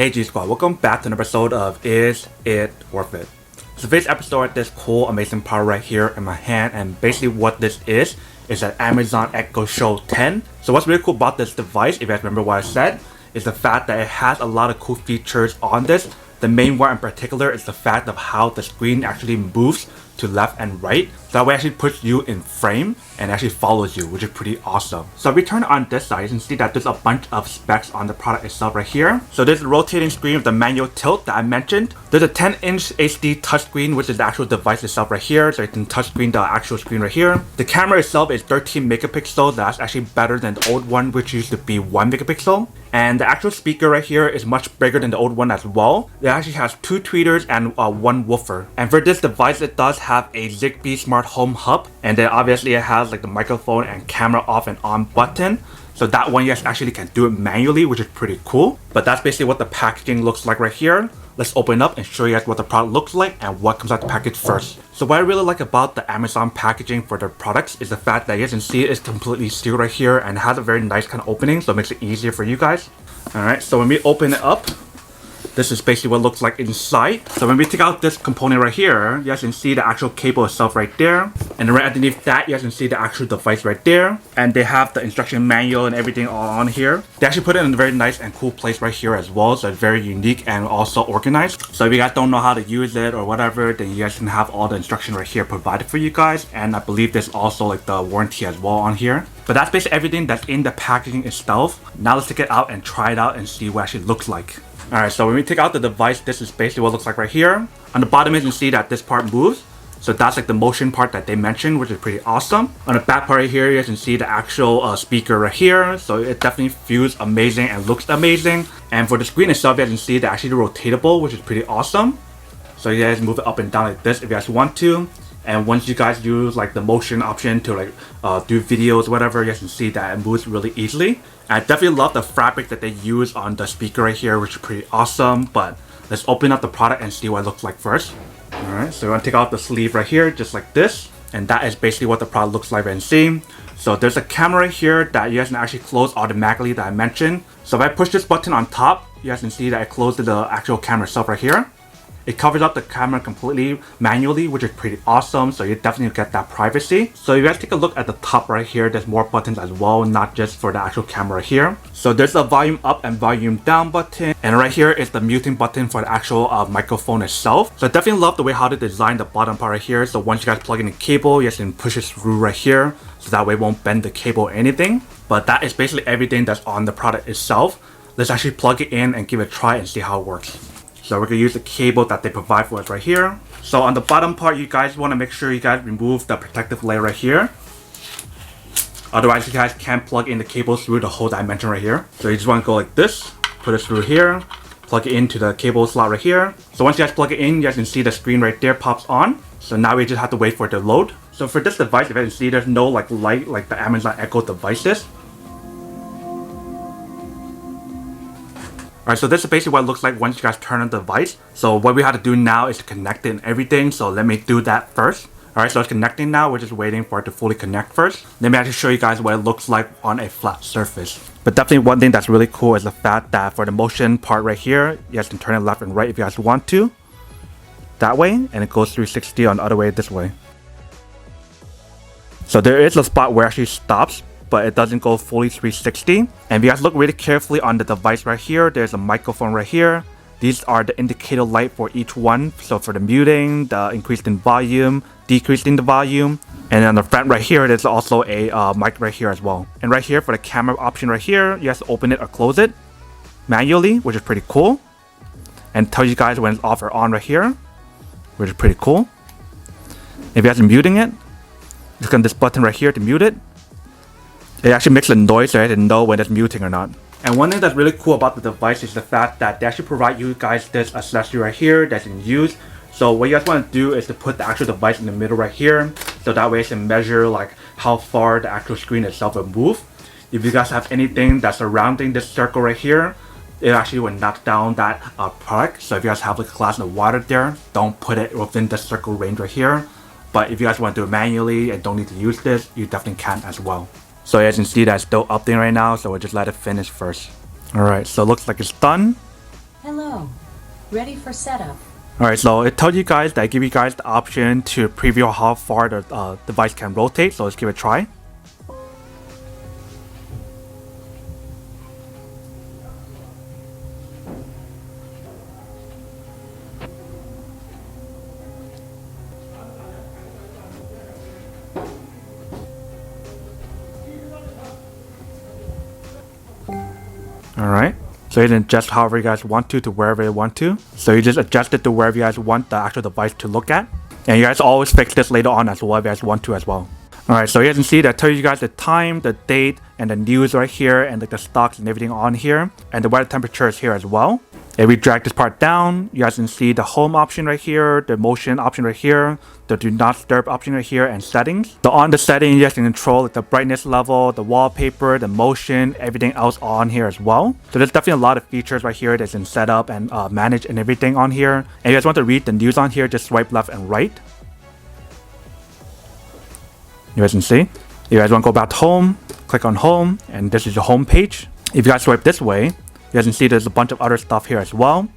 Hey G Squad, welcome back to an episode of Is It Worth It? So today's episode has this cool amazing power right here in my hand, and basically what this is an Amazon Echo Show 10. So what's really cool about this device, if you guys remember what I said, is the fact that it has a lot of cool features on this. The main one in particular is the fact of how the screen actually moves to left and right. So that way actually puts you in frame and actually follows you, which is pretty awesome. So if we turn on this side, you can see that there's a bunch of specs on the product itself right here. So there's a rotating screen with the manual tilt that I mentioned. There's a 10-inch HD touchscreen, which is the actual device itself right here. So you can touchscreen the actual screen right here. The camera itself is 13 megapixels. That's actually better than the old one, which used to be 1 megapixel. And the actual speaker right here is much bigger than the old one as well. It actually has 2 tweeters and 1 woofer. And for this device, it does have a Zigbee smart home hub. And then obviously it has like the microphone and camera off and on button. So that one you guys actually can do it manually, which is pretty cool. But that's basically what the packaging looks like right here. Let's open up and show you guys what the product looks like and what comes out the package first. So what I really like about the Amazon packaging for their products is the fact that you guys can see it's completely sealed right here and has a very nice kind of opening, so it makes it easier for you guys. Alright, so when we open it up, this is basically what it looks like inside. So when we take out this component right here, you guys can see the actual cable itself right there. And then right underneath that, you guys can see the actual device right there. And they have the instruction manual and everything all on here. They actually put it in a very nice and cool place right here as well. So it's very unique and also organized. So if you guys don't know how to use it or whatever, then you guys can have all the instruction right here provided for you guys. And I believe there's also like the warranty as well on here. But that's basically everything that's in the packaging itself. Now let's take it out and try it out and see what it actually looks like. Alright, so when we take out the device, this is basically what it looks like right here. On the bottom, you can see that this part moves. So that's like the motion part that they mentioned, which is pretty awesome. On the back part right here, you can see the actual speaker right here. So it definitely feels amazing and looks amazing. And for the screen itself, you can see that actually rotatable, which is pretty awesome. So you guys move it up and down like this if you guys want to. And once you guys use like the motion option to like do videos, whatever, you guys can see that it moves really easily. And I definitely love the fabric that they use on the speaker right here, which is pretty awesome. But let's open up the product and see what it looks like first. Alright, so we're gonna take out the sleeve right here, just like this. And that is basically what the product looks like and see. So there's a camera right here that you guys can actually close automatically that I mentioned. So if I push this button on top, you guys can see that it closes the actual camera itself right here. It covers up the camera completely manually, which is pretty awesome, so you definitely get that privacy. So you guys take a look at the top right here, there's more buttons as well, not just for the actual camera here. So there's a volume up and volume down button, and right here is the muting button for the actual microphone itself. So I definitely love the way how they designed the bottom part right here. So once you guys plug in the cable, you guys can push it through right here, so that way it won't bend the cable or anything. But that is basically everything that's on the product itself. Let's actually plug it in and give it a try and see how it works. So we're going to use the cable that they provide for us right here. So on the bottom part, you guys want to make sure you guys remove the protective layer right here. Otherwise, you guys can't plug in the cable through the whole dimension right here. So you just want to go like this, put it through here, plug it into the cable slot right here. So once you guys plug it in, you guys can see the screen right there pops on. So now we just have to wait for it to load. So for this device, if you can see, there's no like light like the Amazon Echo devices. Alright, so this is basically what it looks like once you guys turn on the device. So what we have to do now is to connect it and everything. So let me do that first. Alright, so it's connecting now. We're just waiting for it to fully connect first. Let me actually show you guys what it looks like on a flat surface. But definitely one thing that's really cool is the fact that for the motion part right here, you guys can turn it left and right if you guys want to. That way, and it goes 360 on the other way this way. So there is a spot where it actually stops, but it doesn't go fully 360. And if you guys look really carefully on the device right here, there's a microphone right here. These are the indicator light for each one. So for the muting, the increased in volume, decreased in the volume. And on the front right here, there's also a mic right here as well. And right here for the camera option right here, you guys open it or close it manually, which is pretty cool. And tells you guys when it's off or on right here, which is pretty cool. If you guys are muting it, just click this button right here to mute it. It actually makes a noise so I didn't know when it's muting or not. And one thing that's really cool about the device is the fact that they actually provide you guys this accessory right here that's in use. So what you guys want to do is to put the actual device in the middle right here. So that way you can measure like how far the actual screen itself will move. If you guys have anything that's surrounding this circle right here, it actually will knock down that product. So if you guys have like a glass of water there, don't put it within the circle range right here. But if you guys want to do it manually and don't need to use this, you definitely can as well. So as you can see, that's still updating right now, so we'll just let it finish first. Alright, so it looks like it's done. Hello Hello. Ready for setup. Alright, so it tells you guys that give you guys the option to preview how far the device can rotate, so let's give it a try. Alright, so you can adjust however you guys want to wherever you want to. So you just adjust it to wherever you guys want the actual device to look at. And you guys always fix this later on as well if you guys want to as well. Alright, so you guys can see that tells you guys the time, the date, and the news right here, and like the stocks and everything on here. And the weather temperature is here as well. If we drag this part down, you guys can see the home option right here, the motion option right here, the do not disturb option right here, and settings. So on the settings, you guys can control like the brightness level, the wallpaper, the motion, everything else on here as well. So there's definitely a lot of features right here that you can set up and manage and everything on here. And if you guys want to read the news on here, just swipe left and right. You guys can see. If you guys want to go back to home, click on home, and this is your home page. If you guys swipe this way, you guys can see there's a bunch of other stuff here as well.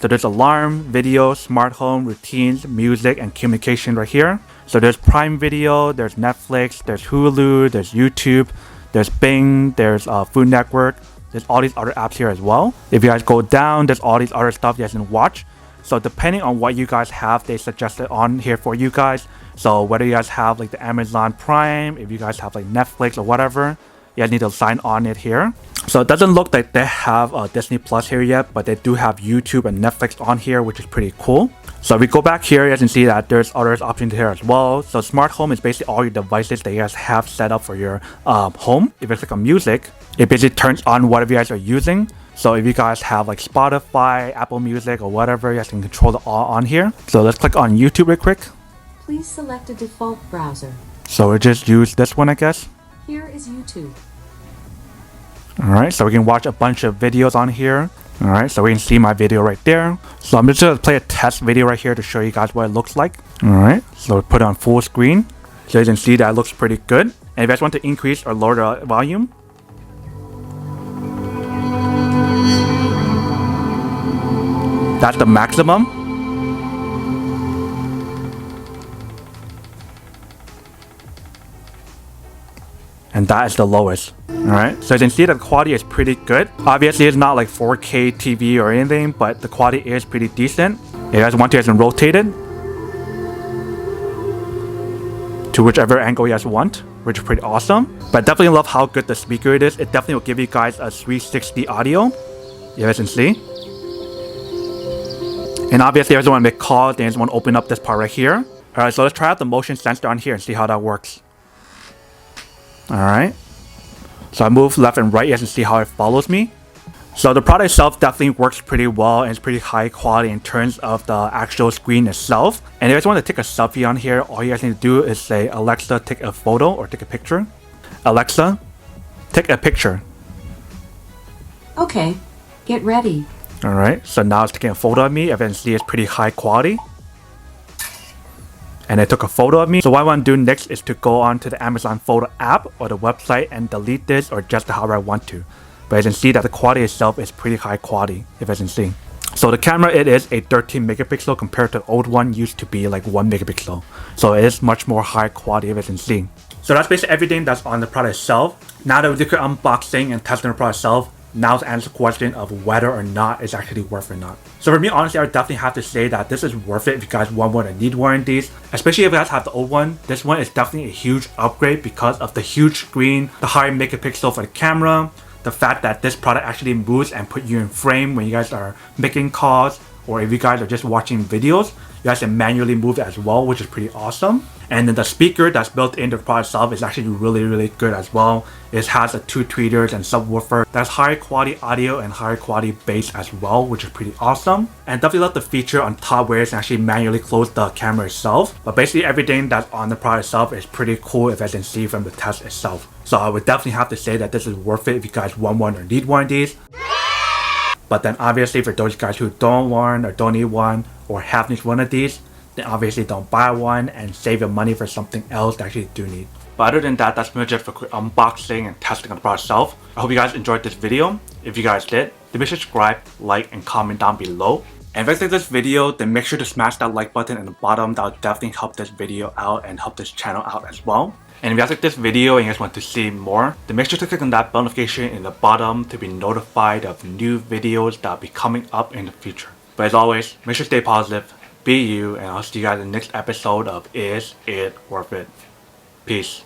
So there's alarm, video, smart home, routines, music, and communication right here. So there's Prime Video, there's Netflix, there's Hulu, there's YouTube, there's Bing, there's Food Network. There's all these other apps here as well. If you guys go down, there's all these other stuff you guys can watch. So depending on what you guys have, they suggest it on here for you guys. So whether you guys have like the Amazon Prime, if you guys have like Netflix or whatever, you guys need to sign on it here. So it doesn't look like they have Disney Plus here yet, but they do have YouTube and Netflix on here, which is pretty cool. So if we go back here, you guys can see that there's other options here as well. So smart home is basically all your devices that you guys have set up for your home. If you click on music, it basically turns on whatever you guys are using. So if you guys have like Spotify, Apple Music, or whatever, you guys can control it all on here. So let's click on YouTube real quick. Please select a default browser. So we just use this one, I guess. Here is YouTube. Alright, so we can watch a bunch of videos on here. Alright, so we can see my video right there. So I'm just going to play a test video right here to show you guys what it looks like. Alright, so we put it on full screen. So you can see that it looks pretty good. And if you guys want to increase or lower the volume, that's the maximum. And that is the lowest. Alright, so you can see that the quality is pretty good. Obviously it's not like 4K TV or anything, but the quality is pretty decent. If you guys want to, you guys can rotate it to whichever angle you guys want, which is pretty awesome. But I definitely love how good the speaker it is. It definitely will give you guys a 360 audio. You guys can see. And obviously if you guys want to make calls, then you just want to open up this part right here. Alright, so let's try out the motion sensor on here and see how that works. Alright, so I move left and right, you guys can see how it follows me. So the product itself definitely works pretty well and it's pretty high quality in terms of the actual screen itself. And if you guys want to take a selfie on here, all you guys need to do is say, Alexa, take a photo or take a picture. Alexa, take a picture. Okay, get ready. Alright, so now it's taking a photo of me. As you can see, it's pretty high quality. And it took a photo of me. So what I want to do next is to go on to the Amazon Photo app or the website and delete this or adjust it however I want to. But as you can see that the quality itself is pretty high quality, if you can see. So the camera, it is a 13 megapixel compared to the old one used to be like 1 megapixel. So it is much more high quality, if you can see. So that's basically everything that's on the product itself. Now that we did the unboxing and testing the product itself, now to answer the question of whether or not it's actually worth it or not. So for me, honestly, I would definitely have to say that this is worth it if you guys want one or need one of these. Especially if you guys have the old one, this one is definitely a huge upgrade because of the huge screen, the higher megapixel for the camera, the fact that this product actually moves and put you in frame when you guys are making calls, or if you guys are just watching videos, you guys can manually move it as well, which is pretty awesome. And then the speaker that's built into the product itself is actually really good as well. It has a 2 tweeters and subwoofer that's high quality audio and high quality bass as well, which is pretty awesome. And definitely love the feature on top where it's actually manually close the camera itself. But basically everything that's on the product itself is pretty cool, if I can see from the test itself. So I would definitely have to say that this is worth it if you guys want one or need one of these. But then obviously for those guys who don't want or don't need one or have needs one of these, then obviously don't buy one and save your money for something else that you actually do need. But other than that, that's pretty much it for quick unboxing and testing on the product itself. I hope you guys enjoyed this video. If you guys did, then make sure to subscribe, like, and comment down below. And if you guys like this video, then make sure to smash that like button in the bottom. That will definitely help this video out and help this channel out as well. And if you guys like this video and you guys want to see more, then make sure to click on that bell notification in the bottom to be notified of new videos that will be coming up in the future. But as always, make sure to stay positive, be you, and I'll see you guys in the next episode of Is It Worth It? Peace.